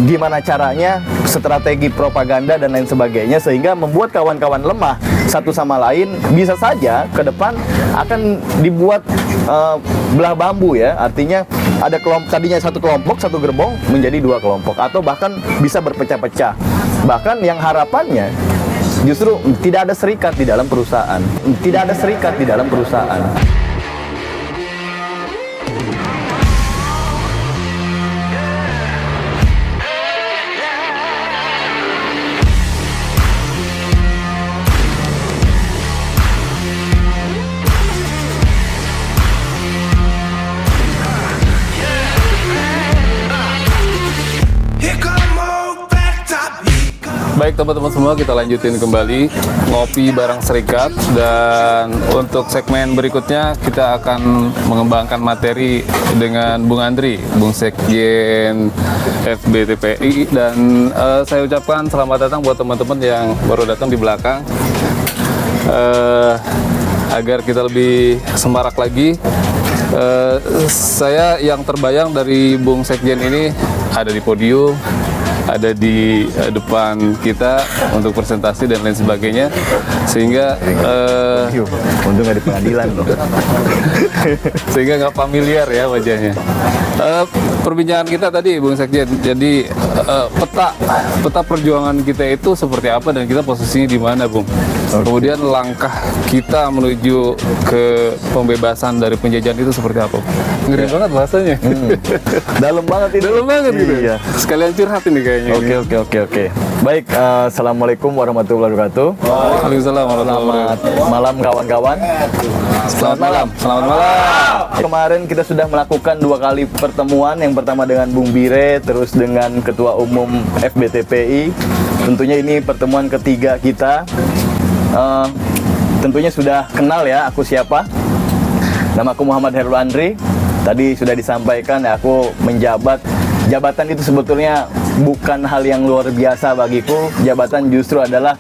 gimana caranya, strategi propaganda dan lain sebagainya, sehingga membuat kawan-kawan lemah satu sama lain. Bisa saja ke depan akan dibuat belah bambu ya, artinya ada kelompok, tadinya satu kelompok, satu gerbong menjadi dua kelompok, atau bahkan bisa berpecah-pecah. Bahkan yang harapannya justru tidak ada serikat di dalam perusahaan, tidak ada serikat di dalam perusahaan. Baik teman-teman semua, kita lanjutin kembali ngopi bareng serikat, dan untuk segmen berikutnya kita akan mengembangkan materi dengan Bung Andri, Bung Sekjen FBTPI, dan saya ucapkan selamat datang buat teman-teman yang baru datang di belakang, agar kita lebih semarak lagi. Saya yang terbayang dari Bung Sekjen ini ada di podium, ada di depan kita untuk presentasi dan lain sebagainya, sehingga untung nggak di pengadilan loh. Sehingga nggak familiar ya wajahnya. Perbincangan kita tadi Bung Sekjen, jadi peta perjuangan kita itu seperti apa dan kita posisinya di mana, Bung? Kemudian langkah kita menuju ke pembebasan dari penjajahan itu seperti apa? Ngeri banget bahasanya. Dalam banget ini. Dalam banget gitu. Iya. Sekalian curhat ini kayaknya. Oke. Baik, assalamualaikum warahmatullahi wabarakatuh. Waalaikumsalam warahmatullahi wabarakatuh. Selamat malam kawan-kawan. Selamat malam. Kemarin kita sudah melakukan 2 kali pertemuan. Yang pertama dengan Bung Bire, terus dengan Ketua Umum FBTPI. Tentunya ini pertemuan ketiga kita. Tentunya sudah kenal ya aku siapa. Nama aku Muhammad Herul Andri. Tadi sudah disampaikan ya, aku menjabat. Jabatan itu sebetulnya bukan hal yang luar biasa bagiku. Jabatan justru adalah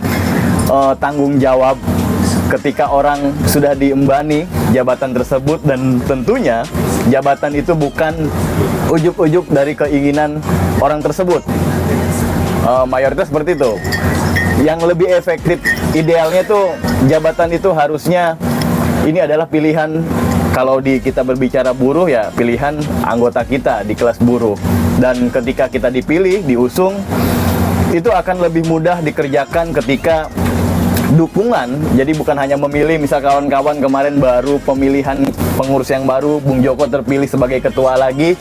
tanggung jawab ketika orang sudah diembani jabatan tersebut, dan tentunya jabatan itu bukan ujug-ujug dari keinginan orang tersebut. Mayoritas seperti itu. Yang lebih efektif, idealnya tuh jabatan itu harusnya ini adalah pilihan. Kalau kita berbicara buruh ya pilihan anggota kita di kelas buruh, dan ketika kita dipilih, diusung, itu akan lebih mudah dikerjakan ketika dukungan. Jadi bukan hanya memilih, misal kawan-kawan kemarin baru pemilihan pengurus yang baru, Bung Joko terpilih sebagai ketua lagi,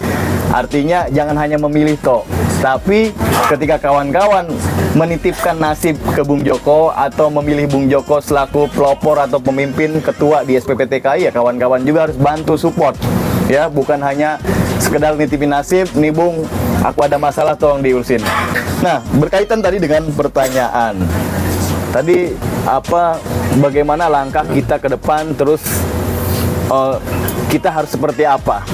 artinya jangan hanya memilih toh, tapi ketika kawan-kawan menitipkan nasib ke Bung Joko atau memilih Bung Joko selaku pelopor atau pemimpin ketua di SPPTKI, ya kawan-kawan juga harus bantu support ya, bukan hanya sekedar nitipin nasib, nih Bung aku ada masalah tolong diurusin. Nah, berkaitan tadi dengan pertanyaan tadi, bagaimana langkah kita ke depan, terus kita harus seperti apa,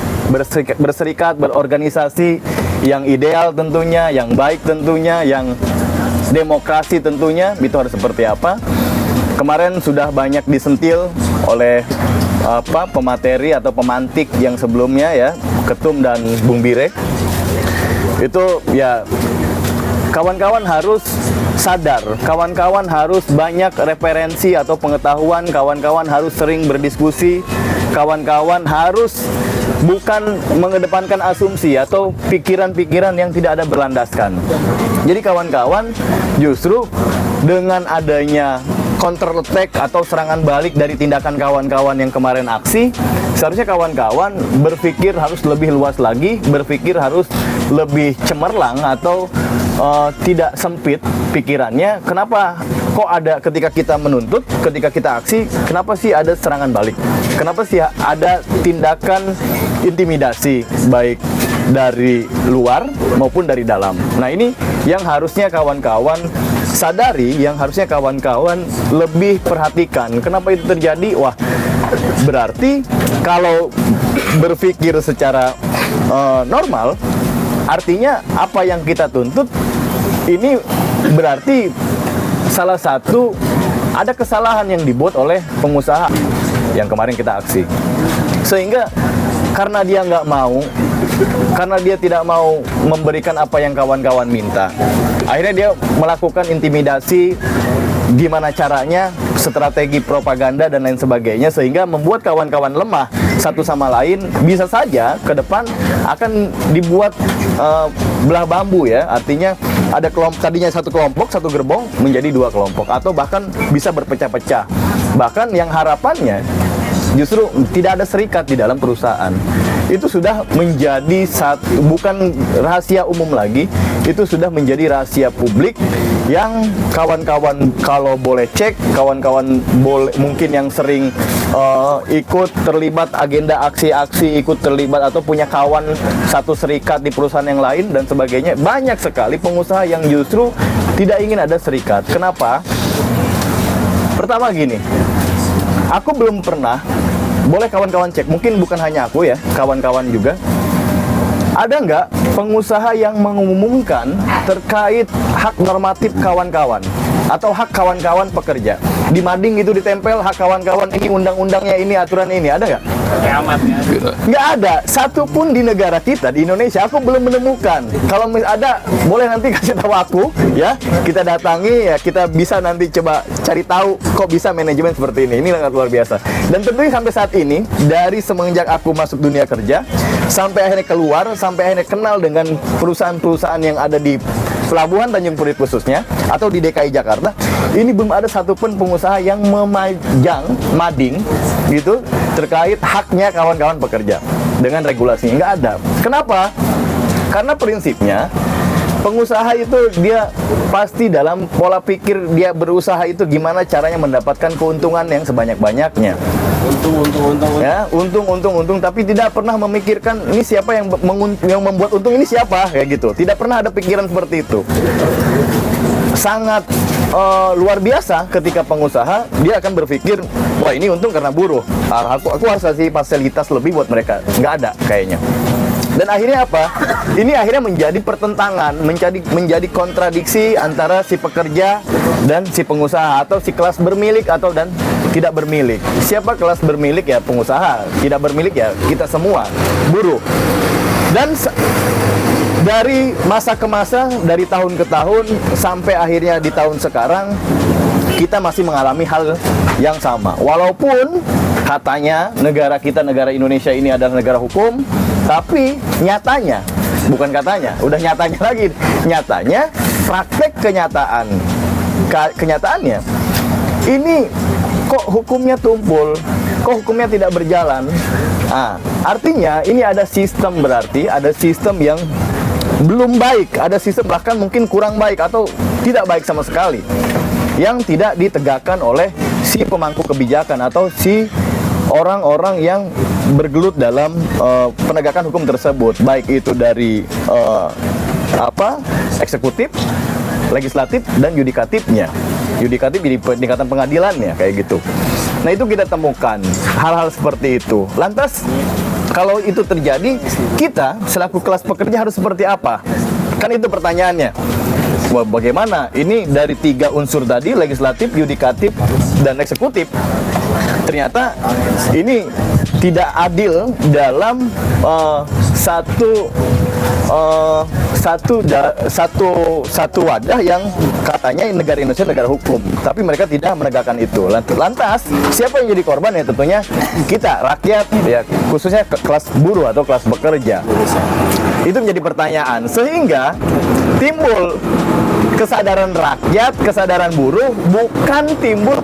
berserikat, berorganisasi yang ideal tentunya, yang baik tentunya, yang demokrasi tentunya, itu harus seperti apa. Kemarin sudah banyak disentil oleh pemateri atau pemantik yang sebelumnya ya, Ketum dan Bung Bire. Itu ya, kawan-kawan harus sadar, kawan-kawan harus banyak referensi atau pengetahuan, kawan-kawan harus sering berdiskusi, kawan-kawan harus bukan mengedepankan asumsi atau pikiran-pikiran yang tidak ada berlandaskan. Jadi kawan-kawan justru dengan adanya counter attack atau serangan balik dari tindakan kawan-kawan yang kemarin aksi, seharusnya kawan-kawan berpikir harus lebih luas lagi, berpikir harus lebih cemerlang atau tidak sempit pikirannya. Kenapa kok ada ketika kita menuntut, ketika kita aksi, kenapa sih ada serangan balik? Kenapa sih ada tindakan intimidasi baik dari luar maupun dari dalam? Nah, ini yang harusnya kawan-kawan sadari, yang harusnya kawan-kawan lebih perhatikan. Kenapa itu terjadi? Wah, berarti kalau berpikir secara normal, artinya apa yang kita tuntut ini berarti salah satu ada kesalahan yang dibuat oleh pengusaha yang kemarin kita aksi. Sehingga karena dia nggak mau karena dia tidak mau memberikan apa yang kawan-kawan minta. Akhirnya dia melakukan intimidasi, gimana caranya, strategi propaganda dan lain sebagainya, sehingga membuat kawan-kawan lemah satu sama lain. Bisa saja ke depan akan dibuat belah bambu ya, artinya ada tadinya satu kelompok, satu gerbong menjadi dua kelompok, atau bahkan bisa berpecah-pecah. Bahkan yang harapannya justru tidak ada serikat di dalam perusahaan. Itu sudah menjadi bukan rahasia umum lagi, itu sudah menjadi rahasia publik yang kawan-kawan kalau boleh cek, kawan-kawan boleh mungkin yang sering ikut terlibat agenda aksi-aksi, ikut terlibat atau punya kawan satu serikat di perusahaan yang lain dan sebagainya. Banyak sekali pengusaha yang justru tidak ingin ada serikat. Kenapa? Pertama gini, aku belum pernah, boleh kawan-kawan cek, mungkin bukan hanya aku ya, kawan-kawan juga. Ada nggak pengusaha yang mengumumkan terkait hak normatif kawan-kawan atau hak kawan-kawan pekerja? Di mading itu ditempel hak kawan-kawan ini, undang-undangnya ini, aturan ini, ada nggak? Nggak ada, satu pun di negara kita, di Indonesia, aku belum menemukan. Kalau ada, boleh nanti kasih tahu aku, ya. Kita datangi, ya, kita bisa nanti coba cari tahu kok bisa manajemen seperti ini. Ini sangat luar biasa. Dan tentunya sampai saat ini, dari semenjak aku masuk dunia kerja, sampai akhirnya keluar, sampai akhirnya kenal dengan perusahaan-perusahaan yang ada di Pelabuhan Tanjung Priok khususnya, atau di DKI Jakarta, ini belum ada satupun pengusaha yang memajang mading gitu terkait haknya kawan-kawan pekerja dengan regulasinya. Nggak ada. Kenapa? Karena prinsipnya pengusaha itu dia pasti dalam pola pikir dia berusaha itu gimana caranya mendapatkan keuntungan yang sebanyak-banyaknya. Untung, tapi tidak pernah memikirkan ini siapa yang membuat untung, ini siapa, kayak gitu. Tidak pernah ada pikiran seperti itu. Sangat luar biasa ketika pengusaha dia akan berpikir, wah ini untung karena buruh, aku harus kasih fasilitas lebih buat mereka. Nggak ada kayaknya. Dan akhirnya apa? Ini akhirnya menjadi pertentangan, menjadi kontradiksi antara si pekerja dan si pengusaha, atau si kelas bermilik atau dan tidak bermilik. Siapa kelas bermilik? Ya pengusaha. Tidak bermilik ya kita semua, buruh. Dan dari masa ke masa, dari tahun ke tahun, sampai akhirnya di tahun sekarang, kita masih mengalami hal yang sama. Walaupun katanya negara kita, negara Indonesia ini adalah negara hukum, tapi nyatanya, bukan katanya, udah nyatanya lagi, nyatanya praktek kenyataannya ini kok hukumnya tumpul, kok hukumnya tidak berjalan. Artinya ini ada sistem, berarti ada sistem yang belum baik, ada sistem bahkan mungkin kurang baik atau tidak baik sama sekali, yang tidak ditegakkan oleh si pemangku kebijakan atau si orang-orang yang bergelut dalam penegakan hukum tersebut, baik itu dari eksekutif, legislatif, dan yudikatifnya. Yudikatif jadi peningkatan pengadilannya, kayak gitu. Nah itu kita temukan hal-hal seperti itu. Lantas kalau itu terjadi, kita selaku kelas pekerja harus seperti apa? Kan itu pertanyaannya. Bagaimana? Ini dari 3 unsur tadi, legislatif, yudikatif, dan eksekutif. Ternyata ini tidak adil dalam satu wadah yang katanya negara Indonesia negara hukum, tapi mereka tidak menegakkan itu. Lantas siapa yang jadi korban? Ya tentunya kita, rakyat, ya khususnya kelas buruh atau kelas bekerja. Itu menjadi pertanyaan, sehingga timbul kesadaran rakyat, kesadaran buruh bukan timbul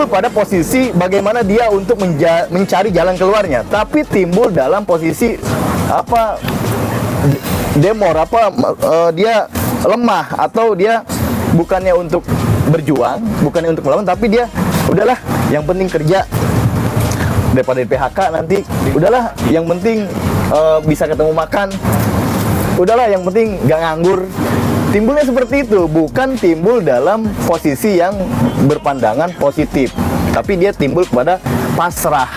pada posisi bagaimana dia untuk mencari jalan keluarnya, tapi timbul dalam posisi dia lemah, atau dia bukannya untuk berjuang, bukannya untuk melawan, tapi dia udahlah yang penting kerja daripada di PHK nanti, udahlah yang penting bisa ketemu makan, udahlah yang penting gak nganggur. Timbulnya seperti itu, bukan timbul dalam posisi yang berpandangan positif, tapi dia timbul kepada pasrah.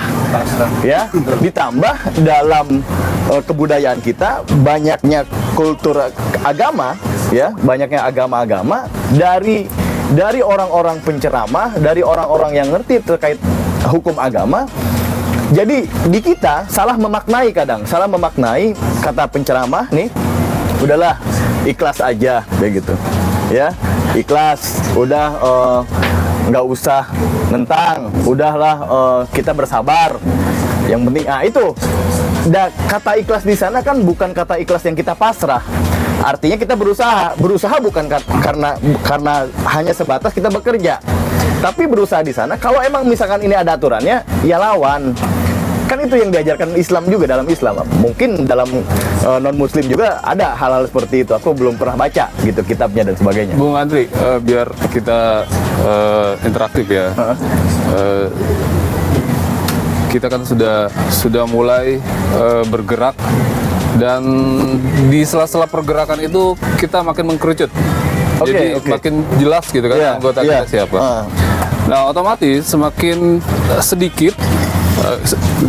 Ya, ditambah dalam kebudayaan kita banyaknya kultur agama, ya, banyaknya agama-agama dari orang-orang penceramah, dari orang-orang yang ngerti terkait hukum agama, Jadi di kita salah memaknai salah memaknai kata penceramah nih, udahlah ikhlas aja kayak gitu. Ya, ikhlas, udah nggak usah nentang, udahlah kita bersabar. Yang penting, itu. Kata ikhlas di sana kan bukan kata ikhlas yang kita pasrah. Artinya kita berusaha bukan karena hanya sebatas kita bekerja. Tapi berusaha di sana, kalau emang misalkan ini ada aturannya, ya lawan. Kan itu yang diajarkan Islam juga dalam Islam. Mungkin dalam non-Muslim juga ada hal-hal seperti itu. Aku belum pernah baca gitu kitabnya dan sebagainya. Bung Andri, biar kita interaktif ya. Kita kan sudah mulai bergerak, dan di sela-sela pergerakan itu kita makin mengkerucut. Jadi makin jelas gitu kan anggota kita siapa. Nah, otomatis semakin sedikit,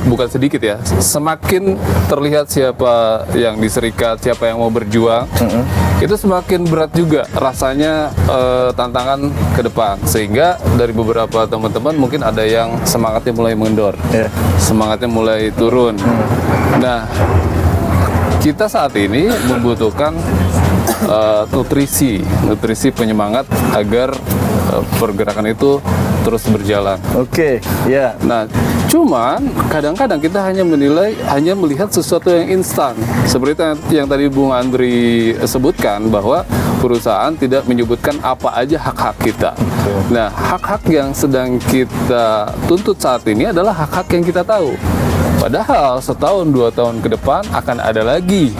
bukan sedikit ya, semakin terlihat siapa yang diserikat, siapa yang mau berjuang, itu semakin berat juga rasanya tantangan ke depan. Sehingga dari beberapa teman-teman mungkin ada yang semangatnya mulai mengendor, semangatnya mulai turun. Nah, kita saat ini membutuhkan nutrisi penyemangat agar pergerakan itu terus berjalan. Nah, cuman kadang-kadang kita hanya melihat sesuatu yang instan. Seperti yang tadi Bung Andri sebutkan, bahwa perusahaan tidak menyebutkan apa aja hak-hak kita. Nah, hak-hak yang sedang kita tuntut saat ini adalah hak-hak yang kita tahu. Padahal setahun 2 tahun ke depan akan ada lagi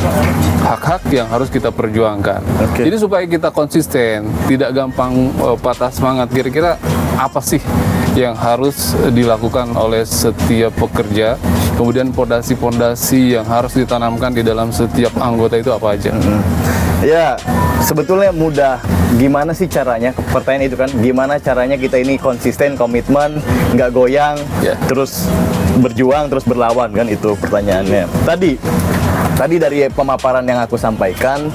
hak-hak yang harus kita perjuangkan. Jadi supaya kita konsisten, tidak gampang patah semangat, kira-kira apa sih yang harus dilakukan oleh setiap pekerja, kemudian pondasi-pondasi yang harus ditanamkan di dalam setiap anggota itu apa aja? Ya, sebetulnya mudah. Gimana sih caranya? Pertanyaan itu kan, gimana caranya kita ini konsisten, komitmen, nggak goyang, terus berjuang, terus berlawan, kan itu pertanyaannya. Tadi dari pemaparan yang aku sampaikan,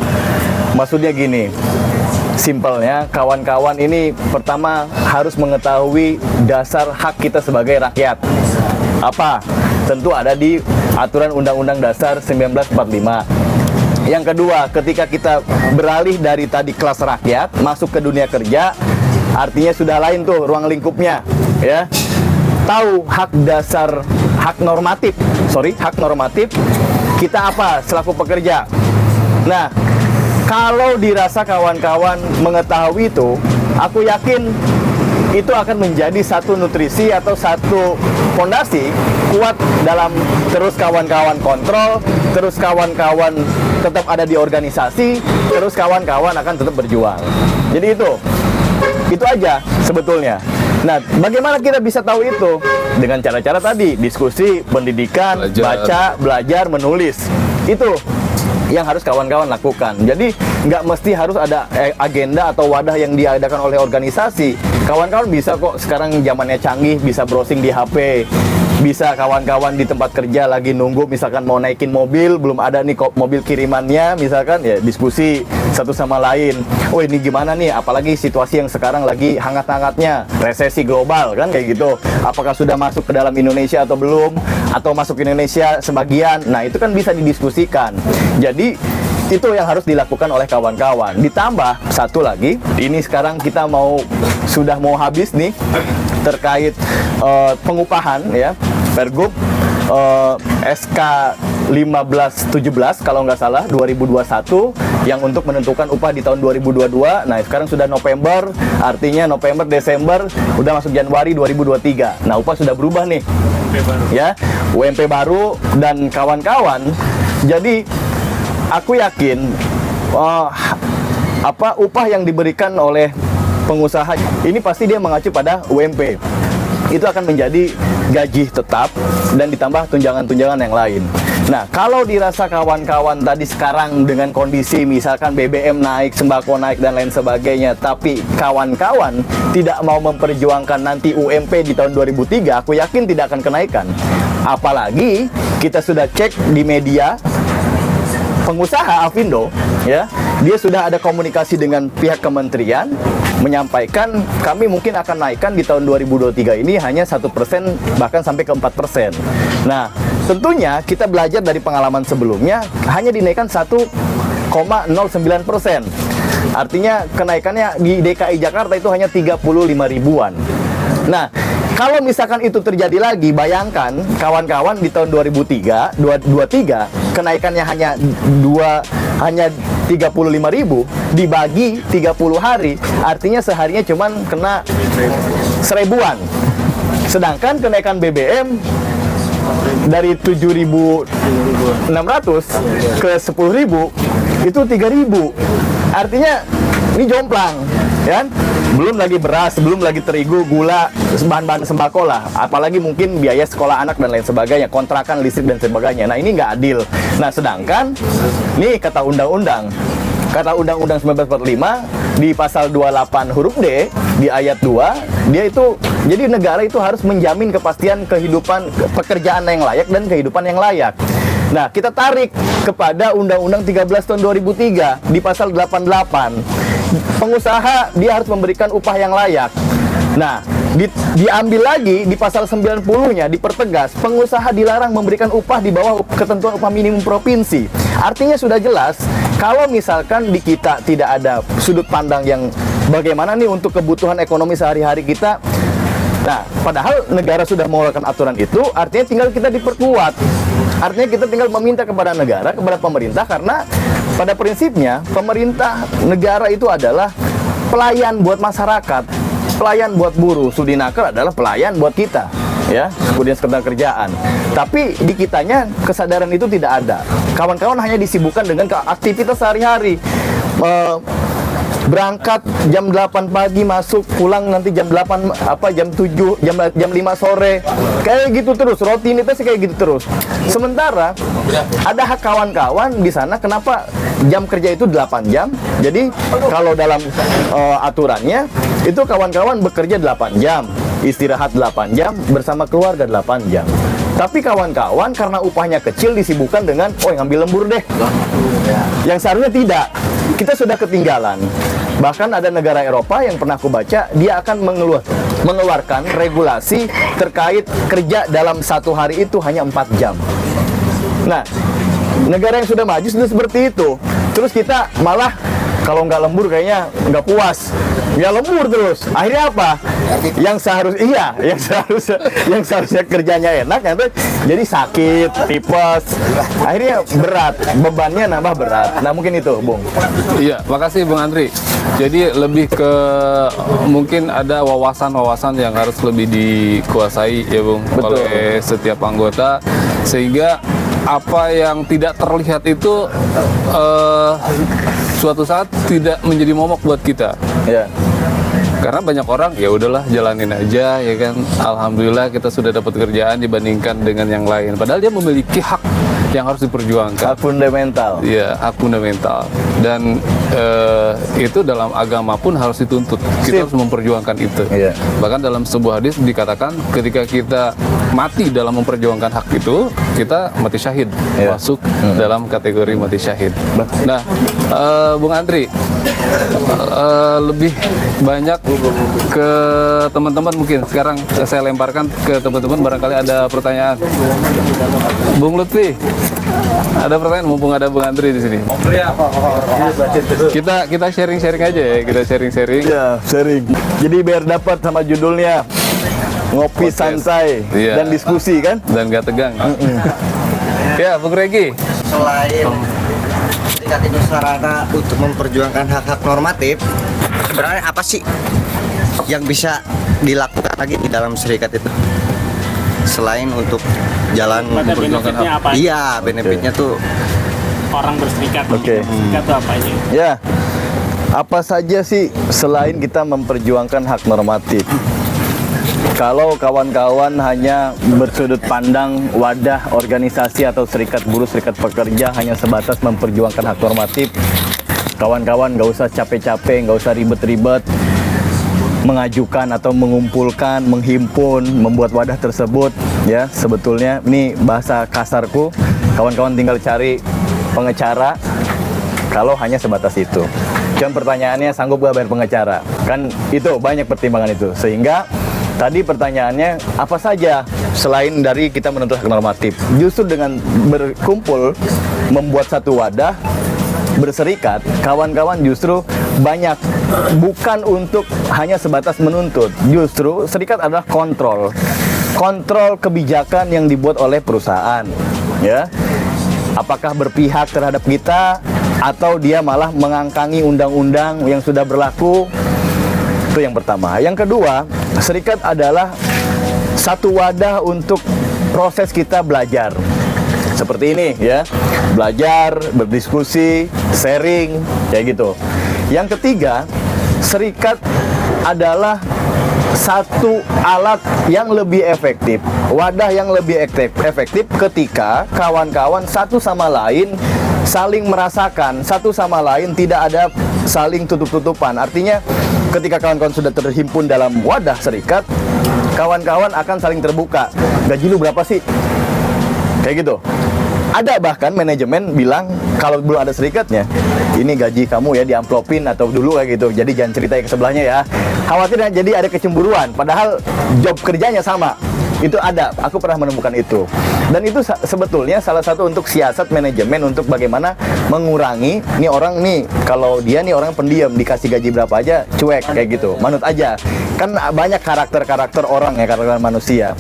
maksudnya gini, simpelnya kawan-kawan ini pertama harus mengetahui dasar hak kita sebagai rakyat. Apa? Tentu ada di aturan Undang-Undang Dasar 1945. Yang kedua, ketika kita beralih dari tadi kelas rakyat masuk ke dunia kerja, artinya sudah lain tuh ruang lingkupnya, ya. Tahu hak dasar, hak normatif kita apa selaku pekerja. Nah, kalau dirasa kawan-kawan mengetahui itu, aku yakin itu akan menjadi satu nutrisi atau satu fondasi kuat dalam terus kawan-kawan kontrol, terus kawan-kawan tetap ada di organisasi, terus kawan-kawan akan tetap berjuang. Jadi itu aja sebetulnya. Nah, bagaimana kita bisa tahu itu? Dengan cara-cara tadi, diskusi, pendidikan, baca, belajar, menulis. Itu yang harus kawan-kawan lakukan. Jadi nggak mesti harus ada agenda atau wadah yang diadakan oleh organisasi. Kawan-kawan bisa kok, sekarang zamannya canggih, bisa browsing di HP. Bisa kawan-kawan di tempat kerja lagi nunggu, misalkan mau naikin mobil, belum ada nih kok mobil kirimannya, misalkan ya diskusi satu sama lain. Oh, ini gimana nih, apalagi situasi yang sekarang lagi hangat-hangatnya, resesi global kan kayak gitu. Apakah sudah masuk ke dalam Indonesia atau belum? Atau masuk ke Indonesia sebagian? Nah, itu kan bisa didiskusikan. Jadi itu yang harus dilakukan oleh kawan-kawan. Ditambah satu lagi, ini sekarang kita sudah mau habis nih terkait pengupahan ya, Pergub SK 1517 kalau nggak salah 2021 yang untuk menentukan upah di tahun 2022. Nah, sekarang sudah November, artinya November, Desember, udah masuk Januari 2023. Nah, upah sudah berubah nih. Ya, UMP baru dan kawan-kawan. Jadi aku yakin upah yang diberikan oleh pengusaha ini pasti dia mengacu pada UMP. Itu akan menjadi gaji tetap dan ditambah tunjangan-tunjangan yang lain. Nah, kalau dirasa kawan-kawan tadi sekarang dengan kondisi misalkan BBM naik, sembako naik dan lain sebagainya, tapi kawan-kawan tidak mau memperjuangkan nanti UMP di tahun 2003, aku yakin tidak akan kenaikan. Apalagi kita sudah cek di media, pengusaha Avindo ya, dia sudah ada komunikasi dengan pihak kementerian menyampaikan kami mungkin akan naikkan di tahun 2023 ini hanya 1% bahkan sampai ke 4%. Nah, tentunya kita belajar dari pengalaman sebelumnya hanya dinaikkan 1,09%. Artinya kenaikannya di DKI Jakarta itu hanya 35 ribuan. Nah, kalau misalkan itu terjadi lagi, bayangkan kawan-kawan di tahun 2023 kenaikannya hanya 35.000 dibagi 30 hari, artinya seharinya cuman kena 1.000-an. Sedangkan kenaikan BBM dari 7.600 ke 10.000 itu 3.000. Artinya ini jomplang, ya kan? Belum lagi beras, belum lagi terigu, gula, bahan-bahan sembako lah. Apalagi mungkin biaya sekolah anak dan lain sebagainya, kontrakan, listrik dan sebagainya. Nah, ini nggak adil. Nah, sedangkan nih kata Undang-Undang 1945 di pasal 28 huruf D di ayat 2, dia itu jadi negara itu harus menjamin kepastian kehidupan pekerjaan yang layak dan kehidupan yang layak. Nah, kita tarik kepada Undang-Undang 13 tahun 2003 di pasal 88. Pengusaha dia harus memberikan upah yang layak. Nah, diambil lagi di pasal 90-nya dipertegas, pengusaha dilarang memberikan upah di bawah ketentuan upah minimum provinsi. Artinya sudah jelas, kalau misalkan di kita tidak ada sudut pandang yang bagaimana nih untuk kebutuhan ekonomi sehari-hari kita. Nah, padahal negara sudah mengeluarkan aturan itu, artinya tinggal kita diperkuat. Artinya kita tinggal meminta kepada negara, kepada pemerintah, karena pada prinsipnya pemerintah negara itu adalah pelayan buat masyarakat, pelayan buat buruh. Sudinaker adalah pelayan buat kita, ya, kemudian sekedar kerjaan. Tapi di kitanya kesadaran itu tidak ada. Kawan-kawan hanya disibukkan dengan aktivitas sehari-hari. Berangkat jam 8 pagi, masuk pulang nanti jam 8 jam 7, jam 5 sore. Kayak gitu terus, rutinitasnya kayak gitu terus. Sementara ada hak kawan-kawan di sana, kenapa jam kerja itu 8 jam. Jadi kalau dalam aturannya itu kawan-kawan bekerja 8 jam, istirahat 8 jam, bersama keluarga 8 jam. Tapi kawan-kawan karena upahnya kecil disibukkan dengan ngambil lembur deh. Yang seharusnya tidak. Kita sudah ketinggalan. Bahkan ada negara Eropa yang pernah aku baca, dia akan mengeluarkan regulasi terkait kerja dalam satu hari itu hanya 4 jam. Nah, negara yang sudah maju sudah seperti itu. Terus kita malah kalau nggak lembur kayaknya nggak puas, nggak lembur terus. Akhirnya apa? Yang seharusnya kerjanya enak, jadi sakit, tipes. Akhirnya berat, bebannya nambah berat. Nah, mungkin itu, Bung. Iya, makasih Bung Andri. Jadi lebih ke mungkin ada wawasan-wawasan yang harus lebih dikuasai ya Bung. Betul. Oleh setiap anggota, sehingga apa yang tidak terlihat itu suatu saat tidak menjadi momok buat kita. Ya. Karena banyak orang ya udahlah jalanin aja ya kan. Alhamdulillah kita sudah dapat kerjaan dibandingkan dengan yang lain. Padahal dia memiliki hak yang harus diperjuangkan. Hak fundamental. Iya, hak fundamental. Dan itu dalam agama pun harus dituntut. Kita harus memperjuangkan itu. Iya. Bahkan dalam sebuah hadis dikatakan ketika kita mati dalam memperjuangkan hak itu, kita mati syahid. Iya. Masuk dalam kategori mati syahid. Nah, Bung Andri, lebih banyak ke teman-teman mungkin. Sekarang saya lemparkan ke teman-teman, barangkali ada pertanyaan. Bung Lutfi, ada pertanyaan mumpung ada Bung Andri di sini. Kita sharing-sharing aja ya, kita sharing-sharing. Ya, sharing. Jadi biar dapat sama judulnya ngopi santai dan diskusi kan? Dan gak tegang. Ya, Bung Regi. Selain tingkat itu sarana untuk memperjuangkan hak-hak normatif, sebenarnya apa sih yang bisa dilakukan lagi di dalam serikat itu? Selain untuk jalan memperjuangkan benefitnya apa? Iya, benefitnya tuh Orang berserikat. Oke. Berserikat itu apa aja? Ya. Apa saja sih selain kita memperjuangkan hak normatif? Kalau kawan-kawan hanya bersudut pandang wadah organisasi atau serikat buruh, serikat pekerja hanya sebatas memperjuangkan hak normatif, kawan-kawan nggak usah capek-capek, nggak usah ribet-ribet mengajukan atau mengumpulkan, menghimpun, membuat wadah tersebut. Ya, sebetulnya ini bahasa kasarku, kawan-kawan tinggal cari pengecara kalau hanya sebatas itu. Cuman pertanyaannya, sanggup gak bayar pengecara? Kan itu banyak pertimbangan itu, sehingga Tadi pertanyaannya apa saja selain dari kita menuntut hak normatif. Justru dengan berkumpul membuat satu wadah, berserikat, kawan-kawan justru banyak, bukan untuk hanya sebatas menuntut. Justru serikat adalah kontrol kebijakan yang dibuat oleh perusahaan, ya. Apakah berpihak terhadap kita atau dia malah mengangkangi undang-undang yang sudah berlaku. Itu yang pertama. Yang kedua, serikat adalah satu wadah untuk proses kita belajar. Seperti ini, ya. Belajar, berdiskusi, sharing, kayak gitu. Yang ketiga, serikat adalah satu alat yang lebih efektif, wadah yang lebih efektif ketika kawan-kawan satu sama lain saling merasakan, satu sama lain tidak ada saling tutup-tutupan. Artinya ketika kawan-kawan sudah terhimpun dalam wadah serikat, kawan-kawan akan saling terbuka. Gaji lu berapa sih? Kayak gitu. Ada bahkan manajemen bilang kalau belum ada serikatnya, ini gaji kamu ya diamplopin atau dulu kayak gitu. Jadi jangan cerita ke sebelahnya ya. Khawatir jadi ada kecemburuan. Padahal job kerjanya sama. Itu ada. Aku pernah menemukan itu. Dan itu sebetulnya salah satu untuk siasat manajemen untuk bagaimana mengurangi nih orang nih, kalau dia nih orang pendiam, dikasih gaji berapa aja cuek kayak gitu. Manut aja. Kan banyak karakter-karakter orang ya, karakter manusia.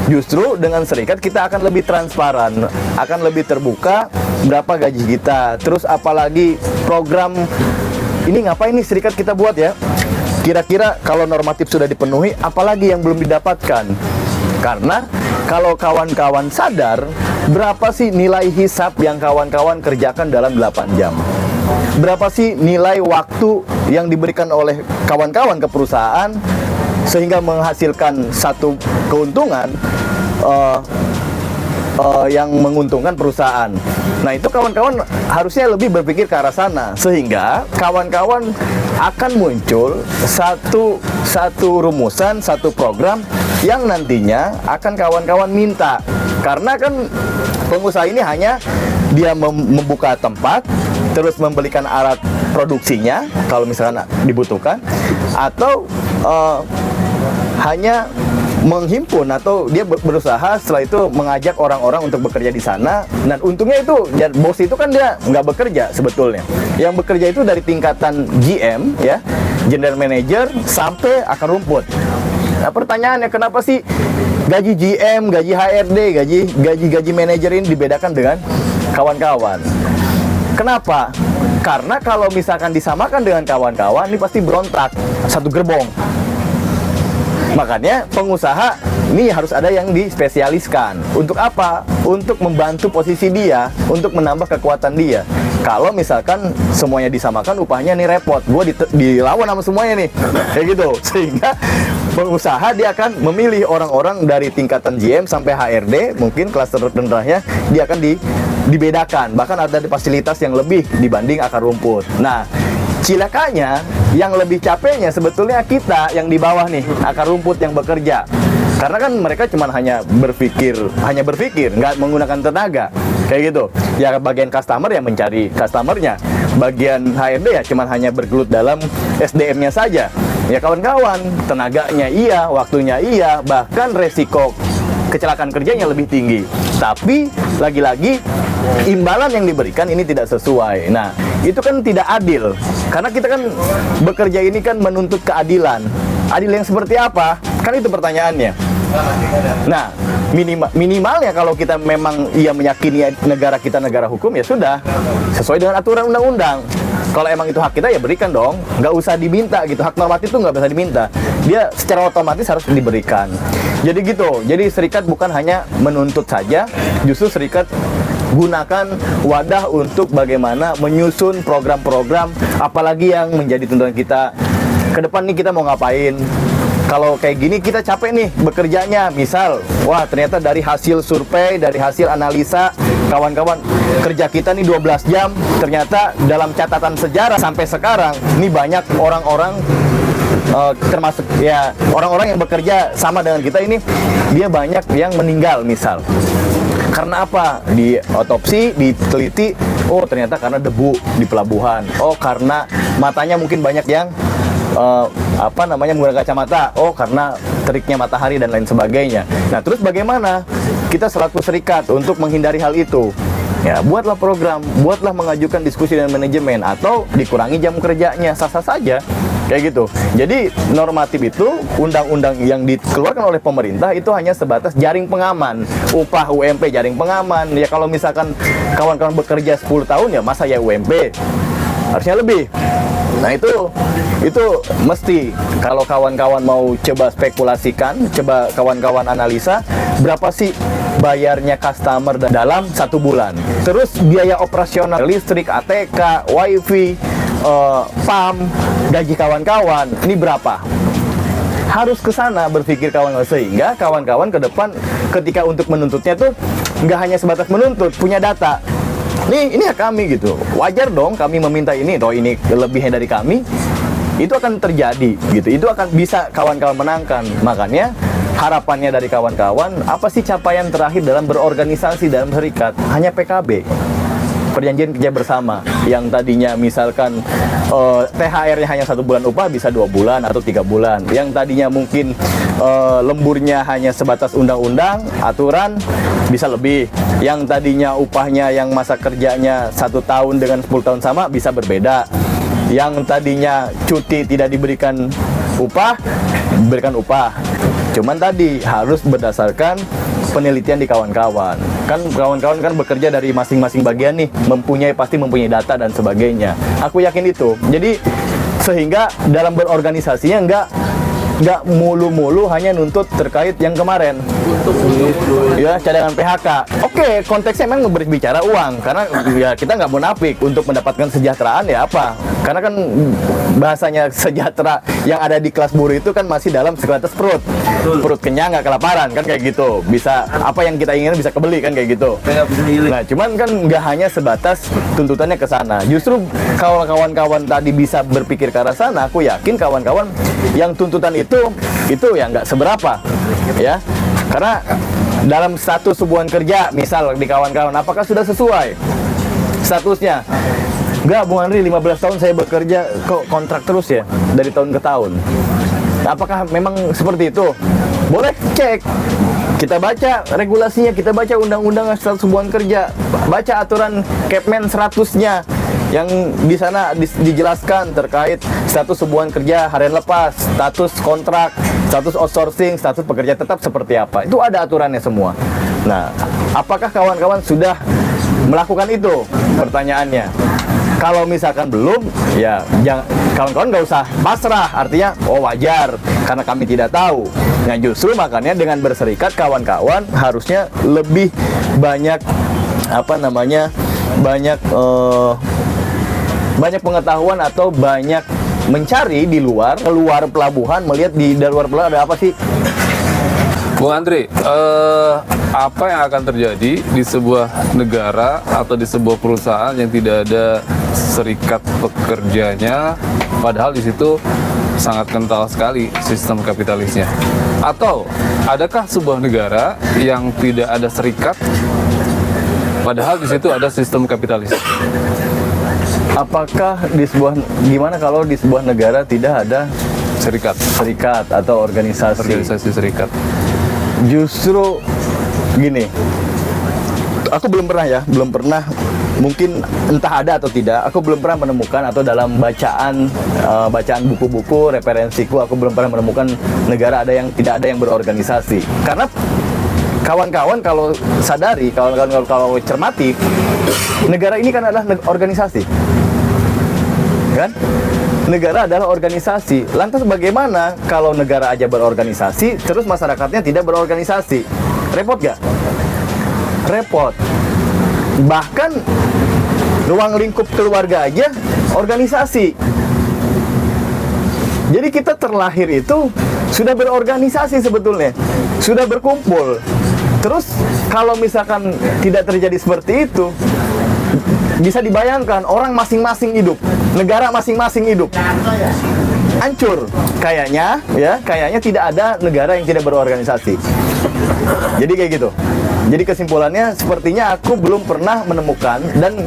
Justru dengan serikat kita akan lebih transparan, akan lebih terbuka berapa gaji kita. Terus apalagi program ini ngapain nih serikat kita buat ya? Kira-kira kalau normatif sudah dipenuhi, apalagi yang belum didapatkan? Karena kalau kawan-kawan sadar, berapa sih nilai hisap yang kawan-kawan kerjakan dalam 8 jam? Berapa sih nilai waktu yang diberikan oleh kawan-kawan ke perusahaan sehingga menghasilkan satu keuntungan yang menguntungkan perusahaan. Nah, itu kawan-kawan harusnya lebih berpikir ke arah sana, sehingga kawan-kawan akan muncul satu rumusan, satu program yang nantinya akan kawan-kawan minta. Karena kan pengusaha ini hanya dia membuka tempat, terus membelikan alat produksinya kalau misalkan dibutuhkan, atau hanya menghimpun, atau dia berusaha setelah itu mengajak orang-orang untuk bekerja di sana. Dan untungnya itu bos itu kan dia nggak bekerja sebetulnya. Yang bekerja itu dari tingkatan GM ya, General Manager, sampai akar rumput. Nah, pertanyaannya kenapa sih gaji GM, gaji HRD, gaji manajer ini dibedakan dengan kawan-kawan? Kenapa? Karena kalau misalkan disamakan dengan kawan-kawan, ini pasti berontak satu gerbong. Makanya pengusaha ini harus ada yang dispesialiskan. Untuk apa? Untuk membantu posisi dia, untuk menambah kekuatan dia. Kalau misalkan semuanya disamakan, upahnya nih repot. Gue dilawan sama semuanya nih, kayak gitu. Sehingga pengusaha dia akan memilih orang-orang dari tingkatan GM sampai HRD, mungkin kelas terendahnya dia akan dibedakan. Bahkan ada fasilitas yang lebih dibanding akar rumput. Nah, cilakanya, yang lebih capeknya sebetulnya kita yang di bawah nih, akar rumput yang bekerja. Karena kan mereka cuma hanya berpikir, nggak menggunakan tenaga, kayak gitu. Ya bagian customer yang mencari customernya, bagian HRD ya cuma hanya bergelut dalam SDM-nya saja. Ya kawan-kawan, tenaganya iya, waktunya iya, bahkan resiko kecelakaan kerjanya lebih tinggi. Tapi lagi-lagi imbalan yang diberikan ini tidak sesuai. Nah, itu kan tidak adil. Karena kita kan bekerja ini kan menuntut keadilan. Adil yang seperti apa? Kan itu pertanyaannya. Nah, minimalnya kalau kita memang meyakini negara kita negara hukum, ya sudah sesuai dengan aturan undang-undang. Kalau emang itu hak kita, ya berikan dong. Nggak usah diminta gitu. Hak normatif itu nggak bisa diminta. Dia secara otomatis harus diberikan. Jadi gitu. Jadi serikat bukan hanya menuntut saja. Justru serikat gunakan wadah untuk bagaimana menyusun program-program, apalagi yang menjadi tuntutan kita. Ke depan nih kita mau ngapain? Kalau kayak gini kita capek nih bekerjanya. Misal, wah ternyata dari hasil survei, dari hasil analisa, kawan-kawan kerja kita nih 12 jam. Ternyata dalam catatan sejarah sampai sekarang, ini banyak orang-orang termasuk ya orang-orang yang bekerja sama dengan kita ini, dia banyak yang meninggal misal. Karena apa? Di otopsi, diteliti, oh ternyata karena debu di pelabuhan. Oh karena matanya mungkin banyak yang menggunakan kacamata. Oh, karena teriknya matahari dan lain sebagainya. Nah, terus bagaimana kita selaku serikat untuk menghindari hal itu? Ya, buatlah program, buatlah mengajukan diskusi dengan manajemen atau dikurangi jam kerjanya, sah-sah saja. Kayak gitu. Jadi normatif itu, undang-undang yang dikeluarkan oleh pemerintah itu hanya sebatas jaring pengaman, upah UMP jaring pengaman. Ya kalau misalkan kawan-kawan bekerja 10 tahun ya masa ya UMP, harusnya lebih. Nah itu mesti kalau kawan-kawan mau coba spekulasikan, coba kawan-kawan analisa berapa sih bayarnya customer dalam 1 bulan. Terus biaya operasional listrik, ATK, WiFi, PAM, gaji kawan-kawan ini berapa? Harus ke sana berpikir kawan-kawan, sehingga kawan-kawan ke depan ketika untuk menuntutnya tuh nggak hanya sebatas menuntut, punya data. Ini hak kami gitu. Wajar dong kami meminta ini, toh ini lebihnya dari kami. Itu akan terjadi gitu. Itu akan bisa kawan-kawan menangkan. Makanya harapannya dari kawan-kawan, apa sih capaian terakhir dalam berorganisasi dalam serikat? Hanya PKB. Perjanjian kerja bersama yang tadinya misalkan THR-nya hanya 1 bulan upah bisa 2 bulan atau 3 bulan, yang tadinya mungkin lemburnya hanya sebatas undang-undang aturan bisa lebih, yang tadinya upahnya yang masa kerjanya 1 tahun dengan 10 tahun sama bisa berbeda, yang tadinya cuti tidak diberikan upah diberikan upah. Cuman tadi harus berdasarkan penelitian di kawan-kawan. Kan kawan-kawan kan bekerja dari masing-masing bagian nih, pasti mempunyai data dan sebagainya. Aku yakin itu. Jadi sehingga dalam berorganisasinya nggak mulu-mulu hanya nuntut terkait yang kemarin. Ya, cadangan PHK. Oke, konteksnya memang berbicara uang, karena ya kita nggak munafik untuk mendapatkan kesejahteraan ya apa? Karena kan bahasanya sejahtera yang ada di kelas buruh itu kan masih dalam sebatas perut kenyang nggak kelaparan kan kayak gitu. Bisa apa yang kita inginkan bisa kebeli kan kayak gitu. Nah, cuman kan nggak hanya sebatas tuntutannya ke sana. Justru kalau kawan-kawan tadi bisa berpikir ke arah sana, aku yakin kawan-kawan yang tuntutan itu ya nggak seberapa ya. Karena dalam status hubungan kerja misal di kawan-kawan apakah sudah sesuai statusnya? Enggak, Bung Andri, 15 tahun saya bekerja kok kontrak terus ya dari tahun ke tahun. Apakah memang seperti itu? Boleh cek. Kita baca regulasinya, kita baca undang-undang status hubungan kerja, baca aturan Kepmen 100-nya yang di sana dijelaskan terkait status hubungan kerja harian lepas, status kontrak, status outsourcing, status pekerja tetap seperti apa. Itu ada aturannya semua. Nah, apakah kawan-kawan sudah melakukan itu? Pertanyaannya. Kalau misalkan belum, ya kawan-kawan nggak usah pasrah. Artinya, oh wajar, karena kami tidak tahu. Nah justru makanya dengan berserikat kawan-kawan harusnya lebih banyak banyak pengetahuan atau banyak mencari di luar, keluar pelabuhan, melihat di luar pelabuhan ada apa sih. Bung Andri, apa yang akan terjadi di sebuah negara atau di sebuah perusahaan yang tidak ada serikat pekerjanya, padahal di situ sangat kental sekali sistem kapitalisnya? Atau adakah sebuah negara yang tidak ada serikat, padahal di situ ada sistem kapitalis? Apakah gimana kalau di sebuah negara tidak ada serikat atau organisasi serikat? Justru gini, aku belum pernah, mungkin entah ada atau tidak, aku belum pernah menemukan, atau dalam bacaan buku-buku referensiku, aku belum pernah menemukan negara tidak ada yang berorganisasi. Karena kawan-kawan kalau sadari, kawan-kawan kalau cermati, negara ini kan adalah organisasi, kan? Negara adalah organisasi. Lantas bagaimana kalau negara aja berorganisasi, terus masyarakatnya tidak berorganisasi? Repot gak? Repot. Bahkan ruang lingkup keluarga aja organisasi. Jadi kita terlahir itu sudah berorganisasi sebetulnya, sudah berkumpul. Terus kalau misalkan tidak terjadi seperti itu, bisa dibayangkan orang masing-masing hidup, negara masing-masing hidup, hancur. Kayaknya tidak ada negara yang tidak berorganisasi. Jadi kayak gitu. Jadi kesimpulannya sepertinya aku belum pernah menemukan, dan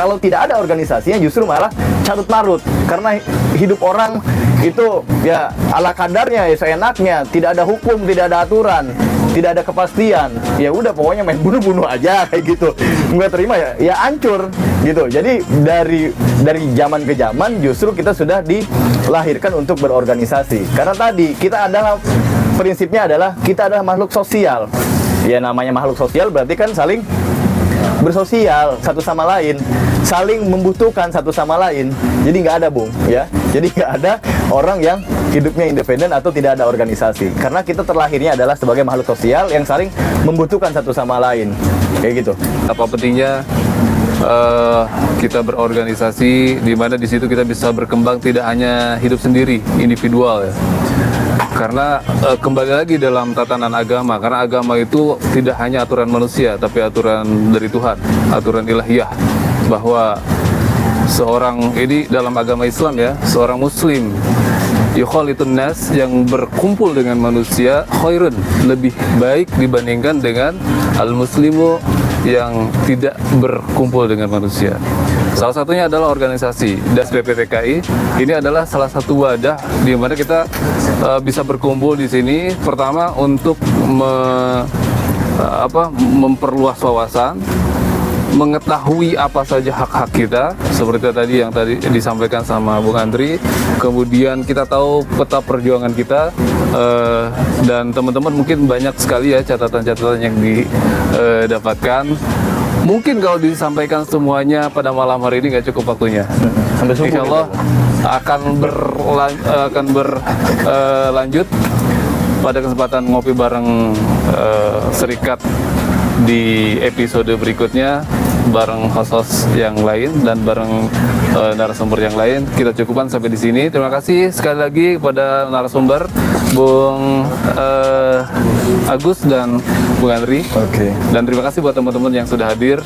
kalau tidak ada organisasinya justru malah carut marut, karena hidup orang itu ya ala kadarnya, ya seenaknya, tidak ada hukum, tidak ada aturan, tidak ada kepastian. Ya udah pokoknya main bunuh-bunuh aja kayak gitu. Nggak terima ya hancur gitu. Jadi dari zaman ke zaman justru kita sudah dilahirkan untuk berorganisasi. Karena tadi kita adalah prinsipnya adalah kita adalah makhluk sosial. Ya namanya makhluk sosial berarti kan saling bersosial satu sama lain, saling membutuhkan satu sama lain. Jadi nggak ada, Bung, ya. Jadi nggak ada orang yang hidupnya independen atau tidak ada organisasi. Karena kita terlahirnya adalah sebagai makhluk sosial yang saling membutuhkan satu sama lain, kayak gitu. Apa pentingnya kita berorganisasi, di mana di situ kita bisa berkembang, tidak hanya hidup sendiri, individual ya. Karena kembali lagi dalam tatanan agama, karena agama itu tidak hanya aturan manusia, tapi aturan dari Tuhan, aturan ilahiyah, bahwa seorang ini dalam agama Islam ya, seorang muslim yukhalitun nas, yang berkumpul dengan manusia, khairun, lebih baik dibandingkan dengan al-muslimu yang tidak berkumpul dengan manusia. Salah satunya adalah organisasi DAS BPTKI. Ini adalah salah satu wadah di mana kita bisa berkumpul di sini. Pertama untuk memperluas wawasan, mengetahui apa saja hak-hak kita, seperti tadi yang tadi disampaikan sama Bung Andri. Kemudian kita tahu peta perjuangan kita, dan teman-teman mungkin banyak sekali ya catatan-catatan yang didapatkan. Mungkin kalau disampaikan semuanya pada malam hari ini nggak cukup waktunya. Sampai subuh. Insya Allah akan berlanjut pada kesempatan ngopi bareng Serikat di episode berikutnya, bareng host-host yang lain dan bareng narasumber yang lain. Kita cukupkan sampai di sini. Terima kasih sekali lagi kepada narasumber Bung Agus dan Bung Andri. Oke. Dan terima kasih buat teman-teman yang sudah hadir.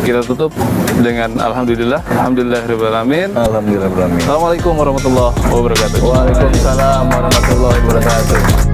Kita tutup dengan alhamdulillahirabbil alamin. Alhamdulillah. Assalamualaikum warahmatullahi wabarakatuh. Waalaikumsalam warahmatullahi wabarakatuh.